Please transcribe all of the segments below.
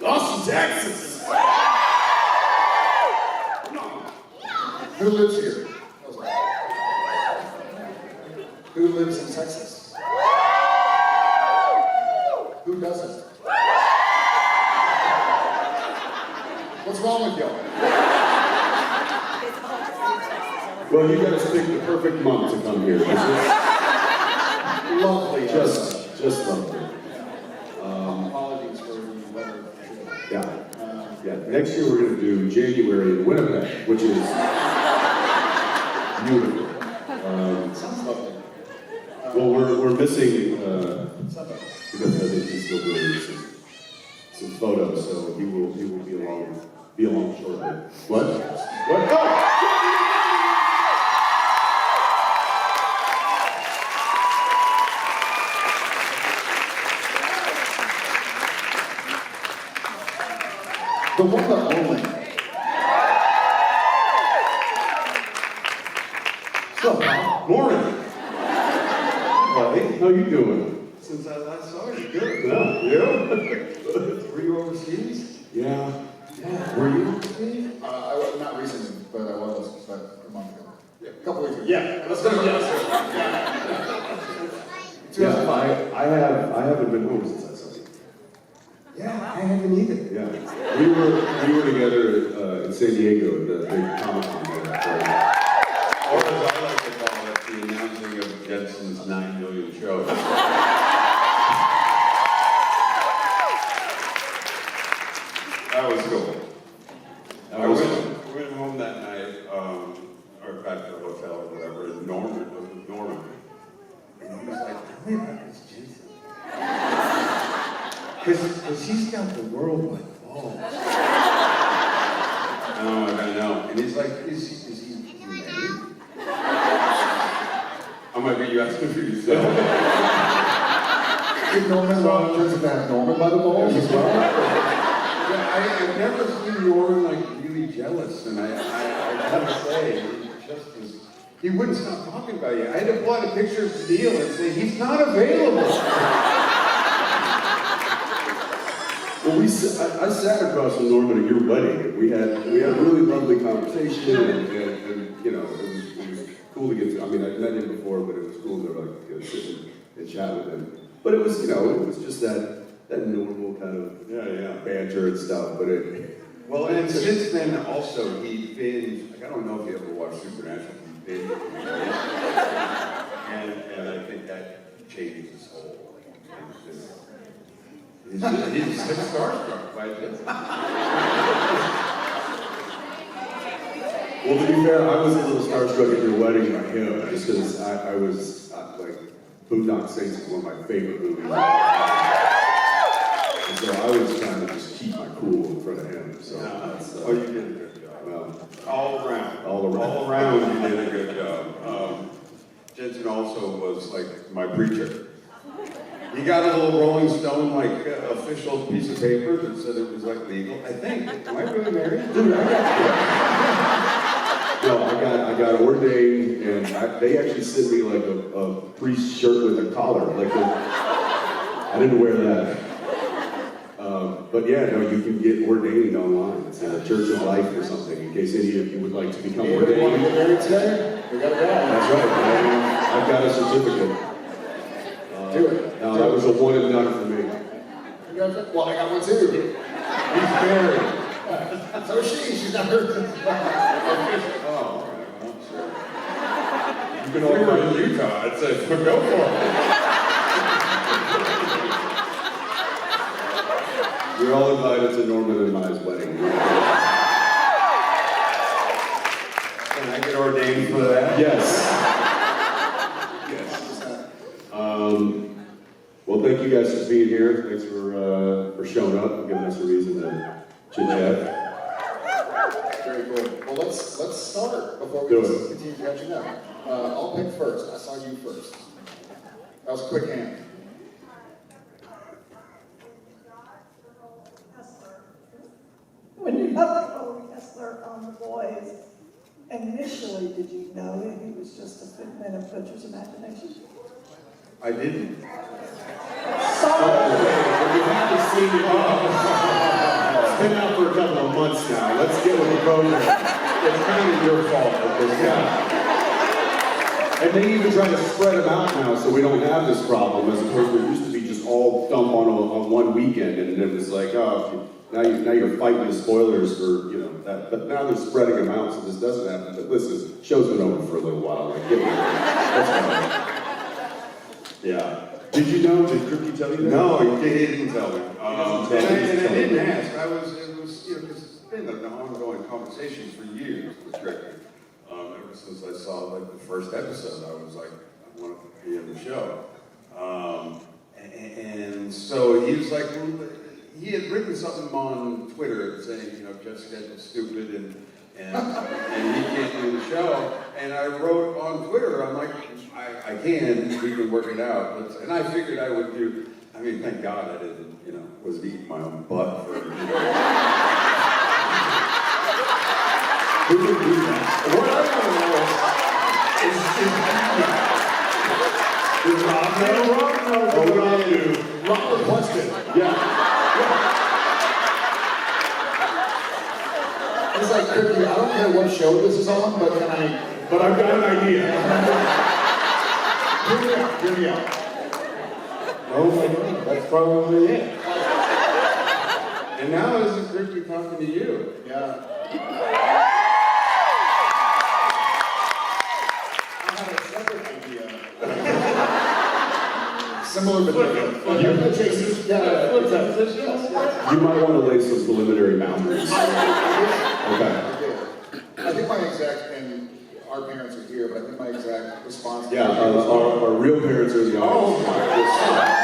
Austin, Texas. Who lives here? Who lives in Texas? Who doesn't? What's wrong with y'all? Well, you guys picked the perfect month to come here. Lovely. Just lovely. Apologies for the weather. Yeah. Next year we're going to do January in Winnipeg, which is beautiful. Sounds lovely. Well, we're missing because I think he's still doing some photos, so he will be along shortly. What? Oh! The one that only. So, morning. Buddy, how you doing? Since I last saw you, good. Yeah. Were you overseas? Yeah. Were you overseas? I was not recently, but I was a month ago. Yeah, a couple weeks ago. Yeah. Let's go. Yeah, I haven't been home since I saw you. Yeah, I haven't either. Yeah. We were together in San Diego at the big Comic-Con there. Or as I like to call it, the announcing of Jensen's 9 million shows. That was cool. I went home that night, or back to the hotel or whatever, and Norman. And he was like, tell me about this Jensen. Because he's got the world like balls. Oh, I know. And he's like, is he married? I'm like, are you asking for yourself? Did Norman about Norman by the balls as well? Yeah, I've never seen Norman like really jealous, and I gotta say, he wouldn't stop talking about you. I had to pull out a picture of Steele and say, he's not available. Well, I sat across from Norman at your wedding, and we had a really lovely conversation, and you know, it was cool to get to. I mean, I'd met him before, but it was cool to sit and chat with him. But it was, you know, it was just that normal kind of banter and stuff. But Well, and since then also he binged. Like, I don't know if you ever watched Supernatural. He binged, and I think that changed his whole. He's starstruck by this. well, to be fair, I was a little starstruck at your wedding by him, just because I was like, Boondock Saints is one of my favorite movies. And so I was trying to just keep my cool in front of him. So Oh, you did a good job. Well, All around, you did a good job. Jensen also was like my preacher. He got a little Rolling Stone like official piece of paper that said it was like legal. I think. Am I really married? dude, no, I got ordained, and they actually sent me like a priest shirt with a collar. Like I didn't wear that. But yeah, no, you can get ordained online. It's a Church of Life or something, in case any of you would like to become Want to get ordained. married today? We got a guy. That's right. I've got a certificate. Do it. No, that was a one and done for me. Well, I got one too. He's married. So is she. She's not her. Oh, all right. Well, sure. You can all go to Utah. I'd say, go for it. You're all invited to Norman and Maya's wedding. Can I get ordained for that? Yes. Yes. Well, thank you guys for being here. Thanks for showing up and giving us a reason to chit chat. Very cool. Well, let's start before we Do it. continue catching up. I'll pick first. I saw you first. That was a quick hand. When you got the role Kessler on The Boys, initially, did you know that he was just a figment of Butcher's imagination? I didn't. You haven't seen it. It's been out for a couple of months now. Let's get with the program. It's kind of your fault at this point. And they even try to spread them out now so we don't have this problem, as opposed to it used to be just all dumped on one weekend, and it was like, oh, now you're fighting the spoilers for, you know, that. But now they're spreading them out so this doesn't happen. But listen, show's been over for a little while. Like, give me a break. Let's go. Yeah. Did you know? Did Kripke tell you that? No, he didn't tell me. And I didn't ask. It was, you know, because it's been an ongoing conversation for years with Kripke. Ever since I saw like the first episode, I was like, I want to be in the show. And so he was like, well, he had written something on Twitter saying, you know, Jeff's schedule's stupid and he can't do the show. And I wrote on Twitter, I'm like, I can, we can work it out. And I figured I would do, I mean, thank God I didn't, you know, was eating my own butt for, you know. Who would do that? What I want to know is Rob know? Oh, Rob knew. Rob requested. Yeah. It's like, Kripke, I don't care what show this is on, but can I... But I've got an idea. Hear me out. Oh my God, that's probably it. And now this is Kripke talking to you. Yeah. I have a separate idea. Similar but different. You might want to lay some preliminary boundaries. Okay. I think my exact, and our parents are here, but I think my exact response to Yeah, our real parents are in the audience. Oh my God.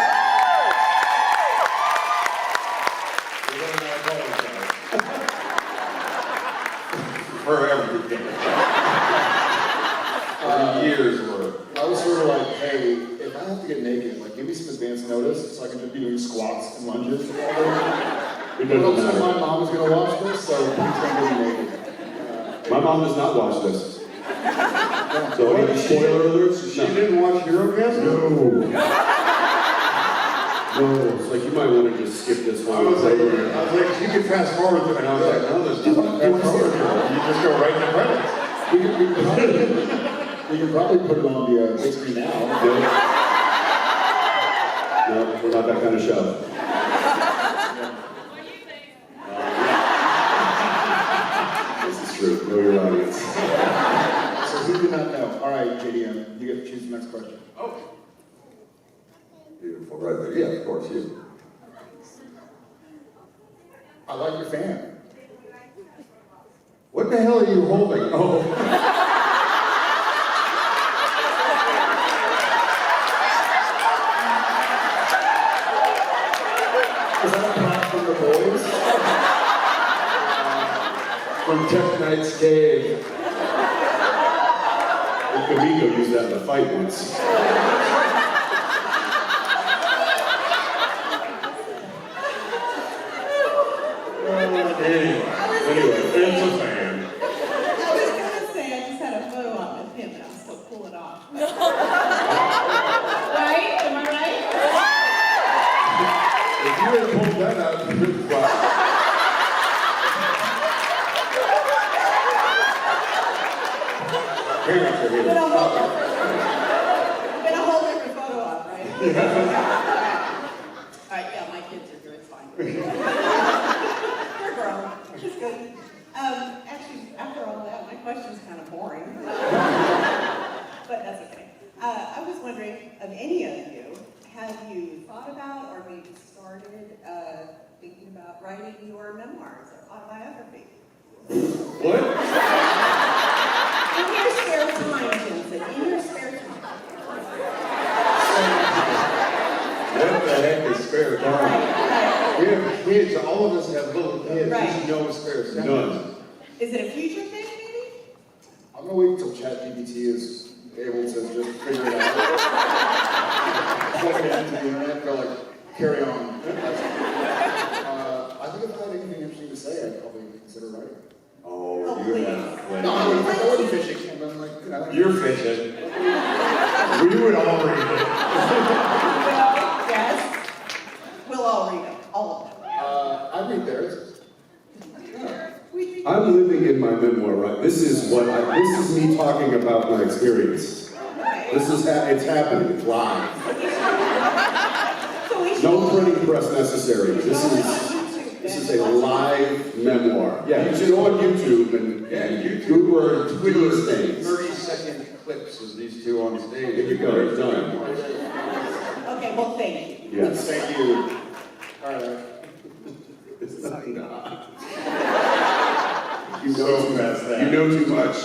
For everything. For years worth. I was sort of like, hey, if I have to get naked, like give me some advance notice so I can just be doing squats and lunges. It But doesn't also matter. my mom is going to watch this, so please don't get me naked. My mom does not watch this. So any spoiler alerts? She didn't watch Eurogasm? No. No, it's like you might want to just skip this one. I was like, she could fast forward to it, and I was like, no, there's nothing fast forward here. You just go right in the credits. We can probably put it on the big screen now. No, we're not that kind of show. This is true. Know your audience. So who did not know? All right, JDM, you get to choose the next question. Oh. Beautiful, right there. Yeah, of course, you. I like your fan. What the hell are you holding? Oh. Is that a prop from the boys? From Tech Knight's Cave. Kamiko used that in a fight once. Anyway, it's a fan. I was gonna say I just had a photo op with him, and I'll still pull it off. Right? Am I right? If you had pulled that out, you would have I'm gonna hold it for photo op, right? Alright, yeah, my kids are here, it's fine. They're grown, it's good. Actually, after all that, my question's kind of boring. But that's okay. I was wondering, of any of you, have you thought about or maybe started thinking about writing your memoirs or autobiography? What? In your spare time, Jensen, in your spare time. What the heck is spare time? Right. We have kids, all of us have little kids. Right. There's no spare time. None. Is it a future thing, maybe? I'm gonna wait until ChatGPT is able to just figure it out. Plug it into the internet and go like, carry on. I think if I had anything interesting to say, I'd probably consider writing. Oh, Oh, you please. have No, I plenty. wouldn't fishing. And then like, you know. You're fishing. We would all read it. Well, yes. this is me talking about my experience. This is it's happening. It's live. So we should. No printing press necessary. This is a live memoir. Yeah, you should go on YouTube and Google or Twitter things. 30-second clips of these two on stage. There you go. It's done. Okay, well, thank you. Yes. Thank you. All right. It's nothing to hide. You know too much. You know too much.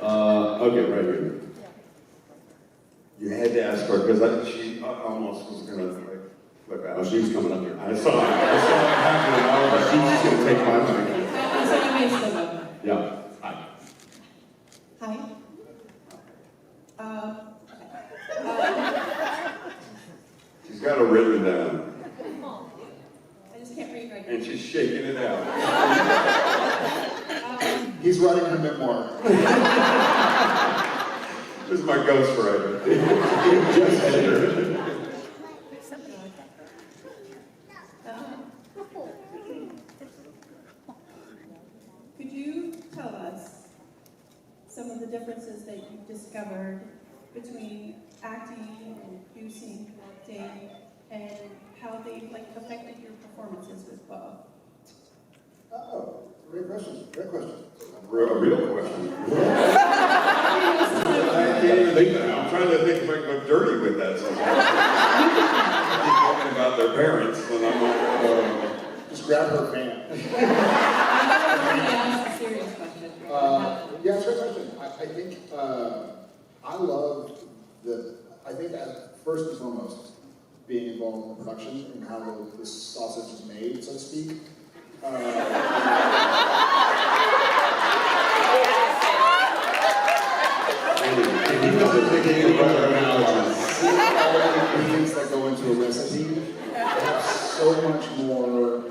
Okay, right here. You had to ask her because she almost was gonna like flip out. Oh, she was coming up here. I saw it happen. I was like, She's gonna take my mic. So I may still go. Yeah. Hi. Hi. She's got it written down, I just can't read right now. and she's shaking it out. He's writing her memoir. This is my ghostwriter. Just enter. Could you tell us some of the differences that you've discovered between acting and producing, directing, and how they affected your performances with both? Oh, great question. Great question. Real question. I can't even think now. I'm trying to think if I can go dirty with that somehow. Keep talking about their parents when I'm like, Just grab her fan. That's a serious question. Yeah, it's a great question. I think I love I think that first and foremost, being involved in the production and how the sausage is made, so to speak. And he wasn't thinking about our analogies. seeing all the ingredients that go into a recipe, they have so much more.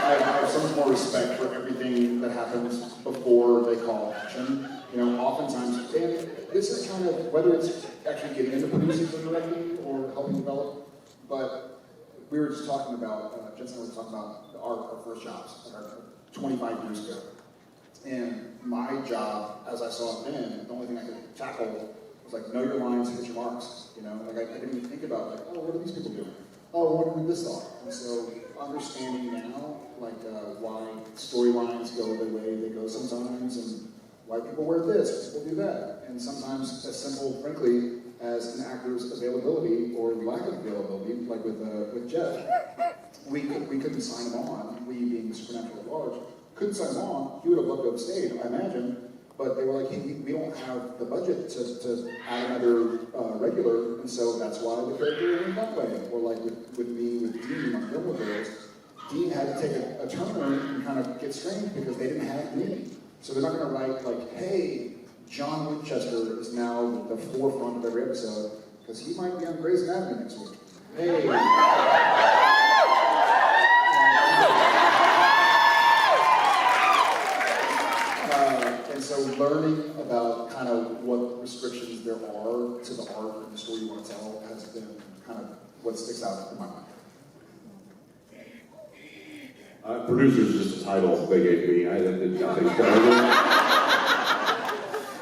I have so much more respect for everything that happens before they call action. You know, oftentimes, and this is kind of, whether it's actually getting into producing or directing or helping develop, but we were just talking about, Jensen and I were talking about our first jobs, our 25 years ago. And my job, as I saw it then, the only thing I could tackle was like, know your lines, hit your marks. You know, like I didn't even think about like, oh, what are these people doing? Oh, what did this thought? And so understanding now, like why storylines go the way they go sometimes, and why people wear this, people do that, and sometimes as simple, frankly, as an actor's availability or lack of availability, like with Jeff, we couldn't sign him on. We, being the Supernatural at large, couldn't sign him on. He would have loved to have stayed, I imagine. But they were like, hey, we don't have the budget to add another regular, and so that's why the character went that way. Or like with me, with Dean on Gilmore Girls, Dean had to take a turn and kind of get strange because they didn't have me. So they're not going to write like, hey, John Winchester is now the forefront of every episode because he might be on Grey's Anatomy next week. Hey. And so learning about kind of what restrictions there are to the art and the story you want to tell has been kind of what sticks out in my mind. Producer is just a title they gave me. I did nothing.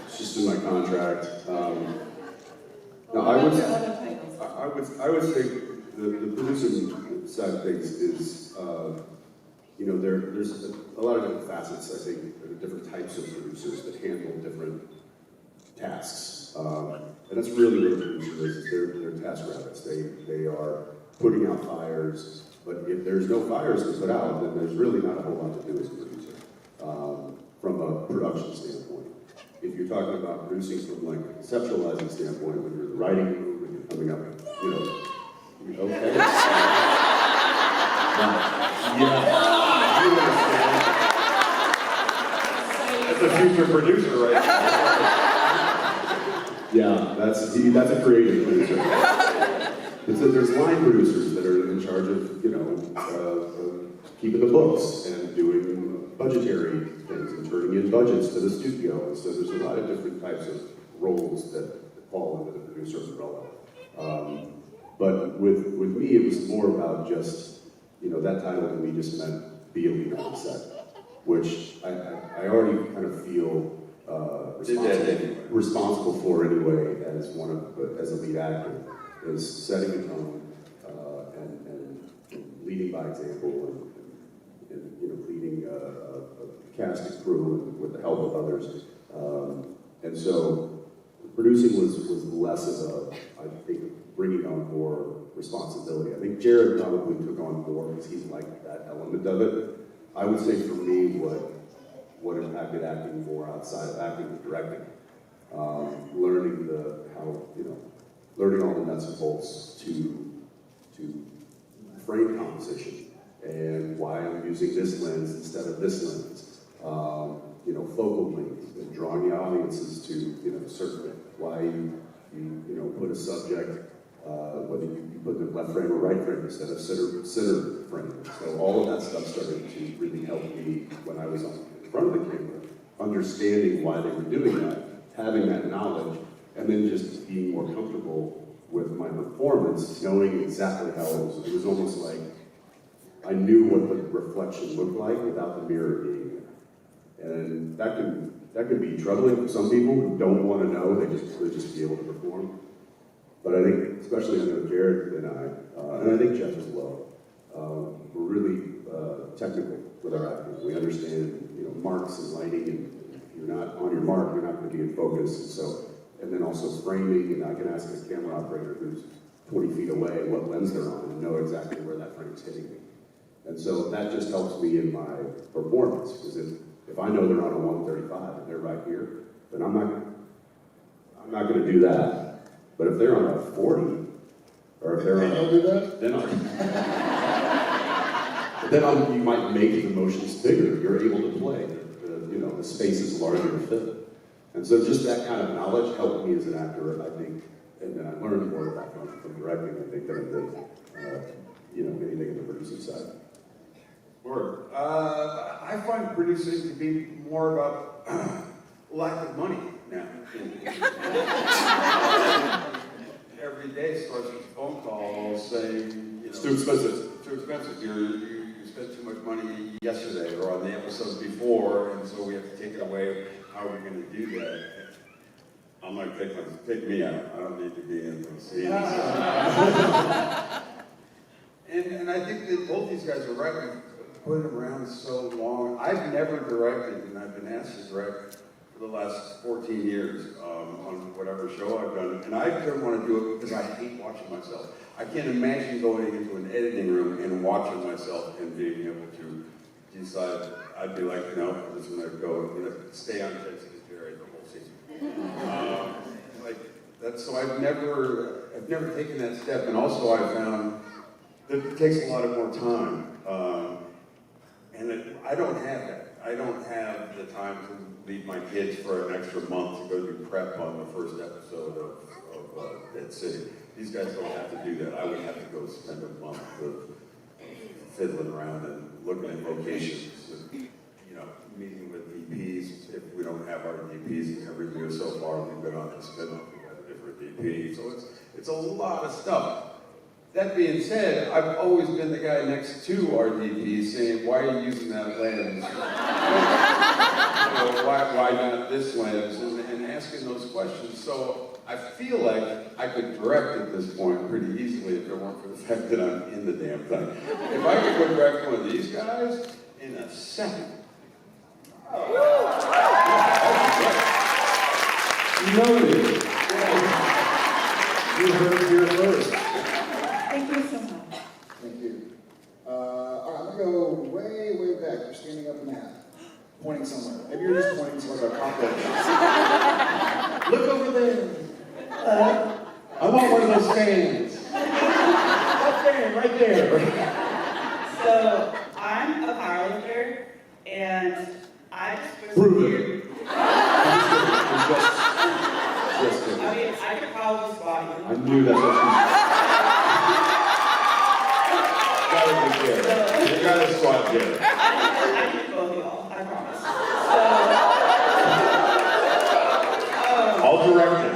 It's just in my contract. No, I would say the producing side of things is, you know, there's a lot of different facets. I think there are different types of producers that handle different tasks, and that's really what a producer is. They're task rabbits. They are putting out fires. But if there's no fires to put out, then there's really not a whole lot to do as a producer, from a production standpoint. If you're talking about producing from like a conceptualizing standpoint, when you're in the writing room, when you're coming up, you know, okay. That's a future producer, right? Yeah, that's a creative producer. There's line producers that are in charge of, you know, keeping the books and doing budgetary things and turning in budgets to the studio. And so there's a lot of different types of roles that fall into the producer umbrella. But with me, it was more about just, that title to me just meant be a leader on set, which I already kind of feel responsible for anyway as as a lead actor, is setting a tone and leading by example and leading a cast and crew and with the help of others. And so producing was less of I think, bringing on more responsibility. I think Jared probably took on more because he's like that element of it. I would say for me, what impacted acting more outside of acting and directing, learning learning all the nuts and bolts to frame composition and why I'm using this lens instead of this lens. Focal length and drawing the audiences to certain why you put a subject whether you put the left frame or right frame instead of center frame. So all of that stuff started to really help me when I was in front of the camera, understanding why they were doing that, having that knowledge, and then just being more comfortable with my performance, knowing exactly how it was. It was almost like I knew what the reflection looked like without the mirror being there. And that can be troubling for some people who don't want to know, they just be able to perform. But I think, especially I know Jared and I think Jeff as well, we're really technical with our acting. We understand, marks and lighting, and if you're not on your mark, you're not going to be in focus. And then also framing, and I can ask a camera operator who's 20 feet away what lens they're on and know exactly where that frame's hitting me. And so that just helps me in my performance, because if I know they're on a 135 and they're right here, then I'm not going to do that. But if they're on a 40, or if they're on You'll do that? then you might make the motions bigger. You're able to play. The space is larger to fit. And so just that kind of knowledge helped me as an actor, I think, and then I learned more of that from directing, I think, than anything in the producing side. Word. I find producing to be more about lack of money now. Every day starts with a phone call saying, It's too expensive. Too expensive. You spent too much money yesterday or on the episode before, and so we have to take it away. How are we going to do that? I'm like, take me out. I don't need to be in those scenes. And I think that both these guys are right. We've put them around so long. I've never directed, and I've been asked to direct for the last 14 years on whatever show I've done. And I don't want to do it because I hate watching myself. I can't imagine going into an editing room and watching myself and being able to decide. I'd be like, no, I'm just going to go, I'm going to stay on Jensen and Jerry the whole season. So I've never taken that step. And also I found that it takes a lot of more time. I don't have that. I don't have the time to leave my kids for an extra month to go do prep on the first episode of Dead City. These guys don't have to do that. I would have to go spend a month of fiddling around and looking at locations, and, meeting with DPs. If we don't have our DPs every year so far, we've been on the spin-off, we've got a different DP. So it's a lot of stuff. That being said, I've always been the guy next to our DP saying, why are you using that lens? Why not this lens? And asking those questions. So I feel like I could direct at this point pretty easily if it weren't for the fact that I'm in the damn thing. If I could go direct one of these guys in a second. Noted. You heard it here first. Thank you so much. Thank you. All right, I'm gonna go way, way back. You're standing up in the hat, pointing somewhere. Maybe you're just pointing to like a cockroach. Look over there. I want one of those fans. That fan right there. So, I'm a powerlifter, and I just was Prove here. it. I mean, I could probably spot you. I knew that's what you gotta squat there. I can both y'all, I promise. I'll direct it.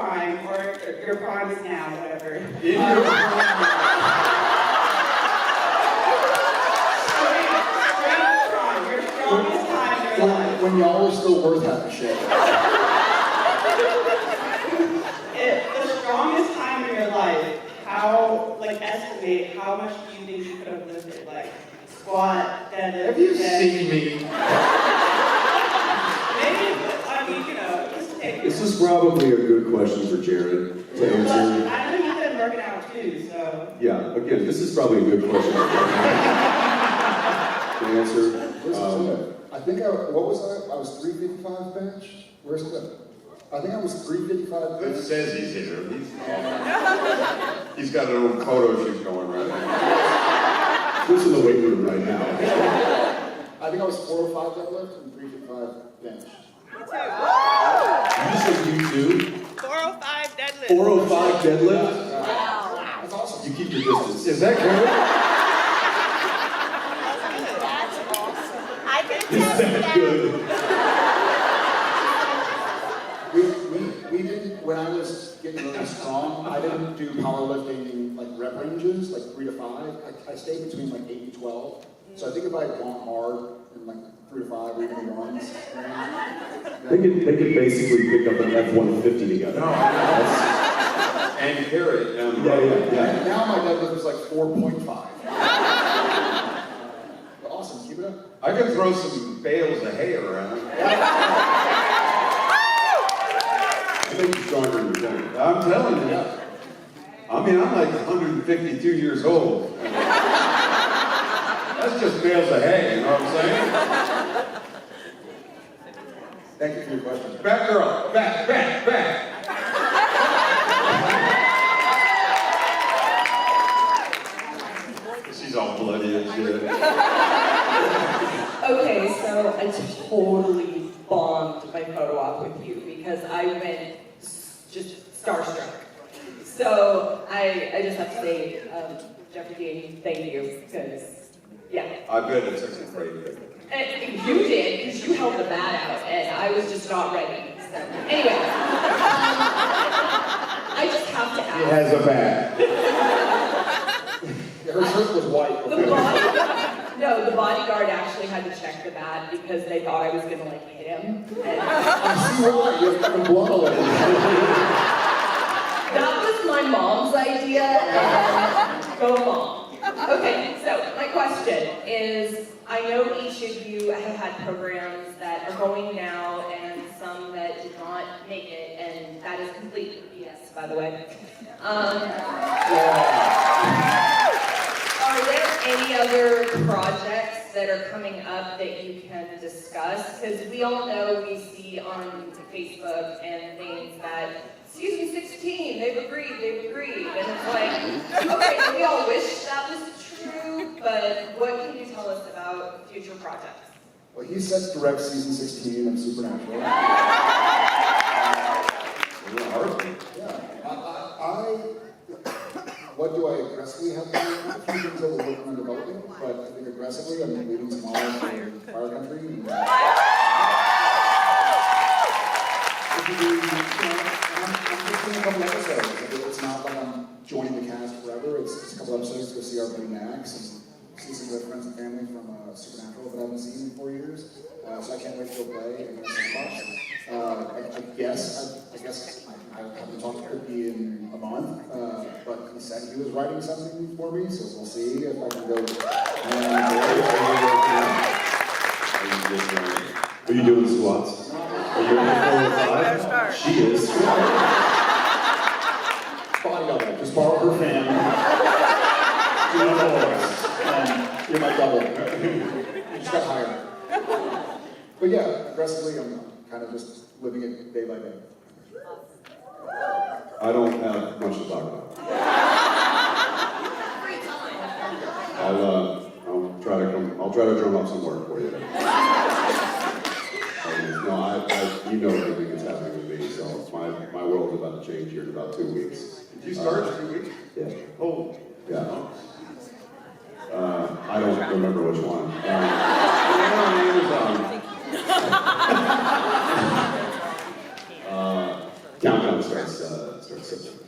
prime, or your prime is now, whatever. In your Straight prime, your strongest time in your life. When y'all are still worth half a shit. The strongest time in your life, how, like, estimate how much do you think you could have lifted? Like, squat, deadlift, Have you dead. seen me? Maybe, I mean, you know, just take This is probably a good question for Jared to But answer. I know you've been working out too, so. Yeah, again, this is probably a good question for Jared to answer. I think what was I? I was 355 bench. Where's it? I think I was 355 It bench. says he's here. He's got an old photo shoot going right now. Who's in the weight room right now? I think I was 405 deadlift and 355 bench. You just said you too? 405 deadlift. 405 deadlift? That's awesome. You keep your distance. Is that good? I can Is test that that. good? We didn't, when I was getting really strong, I didn't do powerlifting like rep ranges, like 3 to 5. I stayed between like 8 and 12. So I think if I had gone hard in like 3 to 5 or even ones, They could basically pick up an F-150 together. No. That's- And carry it down the Yeah, road. yeah. now my deadlift is like 4.5. But awesome, keep it up. I could throw some bales of hay around. I think you're stronger than you think. I'm telling you. I mean, I'm like 152 years old. That's just bales of hay, you know what I'm saying? Thank you for your question. Back girl, back. She's all bloody and shit. Okay, so I totally bombed my photo op with you because I went just starstruck. So I just have to say, Jeffrey Dean, thank you, because, yeah. I bet it's a great day. And you did, because you held the bat out, and I was just not ready. So, anyway, I just have to ask. He has a bag. Her shirt was white. The bodyguard actually had to check the bat because they thought I was gonna like hit him. And I see why, you have fucking blood all over you. that was my mom's idea, and go mom. Okay, so my question is, I know each of you have had programs that are going now and some that did not make it, and that is completely BS, by the way. Are there any other projects that are coming up that you can discuss? Because we all know we see on Facebook and things that, excuse me, 16, they've agreed. And it's like, okay, we all wish that was true, but what can you tell us about future projects? Well, he sets direct season 16 of Supernatural. What do I aggressively have to do? A few things that we're working on developing, but I think aggressively, I'm leading tomorrow for Fire Country. And, I'm just doing a couple episodes. It's not like I'm joining the cast forever. It's a couple episodes to go see our buddy Max and see some good friends and family from Supernatural that I haven't seen in 4 years. So I can't wait to go play and get some much. I guess I haven't talked to Cookie in a month, but he said he was writing something for me, so we'll see if I can go. Are you doing squats? Are you in the 405? She is. Bodybuilder, just borrow her fan. And you're my double. You just got hired. But yeah, aggressively, I'm kind of just living it day by day. I don't have much to talk about. I'll try to drum up some work for you. You know everything that's happening with me, so my world's about to change here in about 2 weeks. Did you start in 2 weeks? Yeah. Oh. Yeah. I don't remember which one. On Amazon. Countdown. now it starts searching.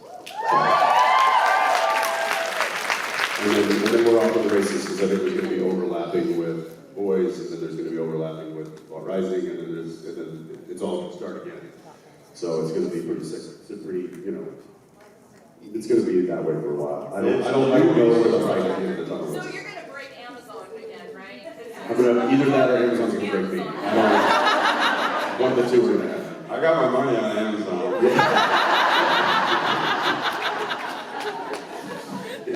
And then we're off to the races, because I think there's going to be overlapping with boys, and then there's going to be overlapping with Rising, and then it's all going to start again. So it's going to be pretty sick. It's a pretty, it's going to be that way for a while. I don't know where the right at the end of the tunnel So is. you're gonna break Amazon again, right? I'm gonna either that or Amazon's gonna break me. I don't know. One of the two are gonna happen. I got my money on Amazon.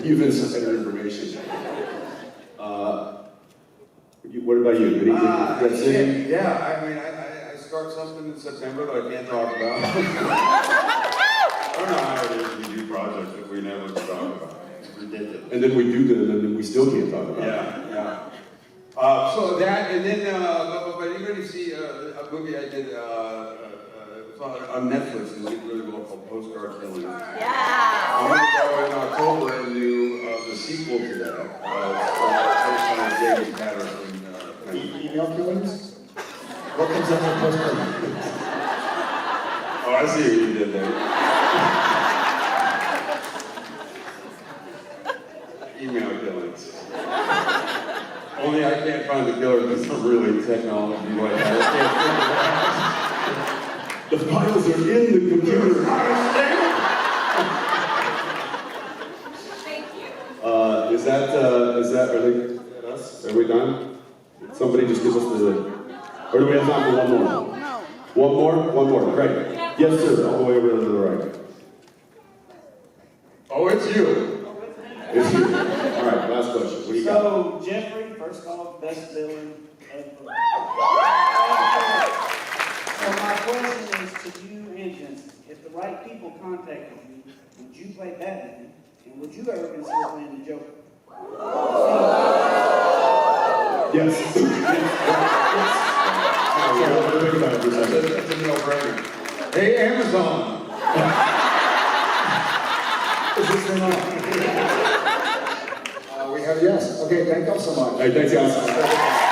You've insider information. What about you? Anything that's in? Yeah, I mean, I start something in September that I can't talk about. I don't know how it is we do projects that we never talk about. It's ridiculous. And then we do them, and then we still can't talk about it. Yeah. So that, and then, but anybody see a movie I did, it was on Netflix, and it's really well called Postcard Killing. Yeah. I'm going to go in October and do the sequel to that. It's based on James Patterson. Email killings? What comes after postcard? Oh, I see what you did there. Email killings. Only I can't find the killer because I'm really technology like that. The files are in the computer. Thank you. Is that, are they, us? Are we done? Somebody just gives us the, or do we have time for one more? No. One more, great. Yes, sir, all the way over to the right. Oh, it's you. It's you. All right, last question. What do you got? So, Jeffrey, first off, best villain ever. So my question is to you and Jensen, if the right people contacted you, would you play Batman? And would you ever consider playing the Joker? Yes. That's a no-brainer. Hey, Amazon. Is this thing on? We have yes. Okay, thank you all so much. Hey, thanks, guys.